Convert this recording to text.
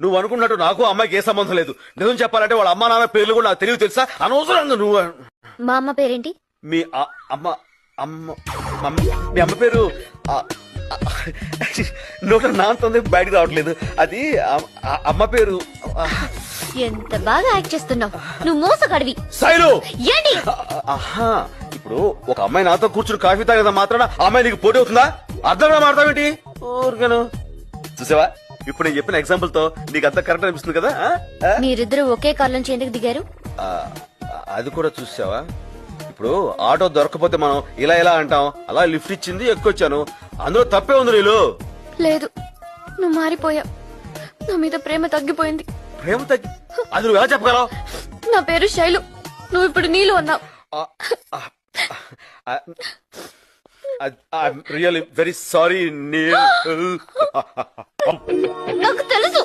నువ్వు అనుకున్నట్టు నాకు అమ్మాయికి ఏ సంబంధం లేదు. నిజం చెప్పాలంటే వాళ్ళ అమ్మా నాన్న పేర్లు కూడా నాకు తెలివి తెలుసా? అనవసరంగా నువ్వు. మా అమ్మ పేరేంటి? మీ అమ్మ అమ్మ మీ అమ్మ పేరు నోట నాంతుంది బయటకు రావట్లేదు. అది అమ్మ పేరు. ఎంత బాగా యాక్ట్ చేస్తున్నావు నువ్వు, మోసగాడివి. శైలు ఏంటి? ఆహా, ఇప్పుడు ఒక అమ్మాయి నాతో కూర్చుని కాఫీ తాగేదా మాత్రాన ఆ అమ్మాయి నీకు పోటీ అవుతుందా? అర్థంగా మాడతావేంటి? ఊరికను చూసావా, ఇప్పుడు నేను చెప్పిన ఎగ్జాంపుల్ తో నీకు అంత కరెక్ట్ అనిపిస్తుంది కదా? మీరిద్దరు ఒకే కార్ నుంచి ఎందుకు దిగారు? అది కూడా చూసావా, ఇప్పుడు ఆటో దొరకపోతే మనం ఇలా ఇలా అంటాం, అలా లిఫ్ట్ ఇచ్చింది ఎక్కువచ్చాను. అందులో తప్పే ఉంది. నీళ్ళు లేదు, నువ్వు మారిపోయావు. నా మీద ప్రేమ తగ్గిపోయింది. ప్రేమ తగ్గి అది నువ్వు ఎలా చెప్పగలవు? నా పేరు శైలు, నువ్వు ఇప్పుడు నీళ్ళు అన్నావు. Really very sorry. నాకు తెలుసు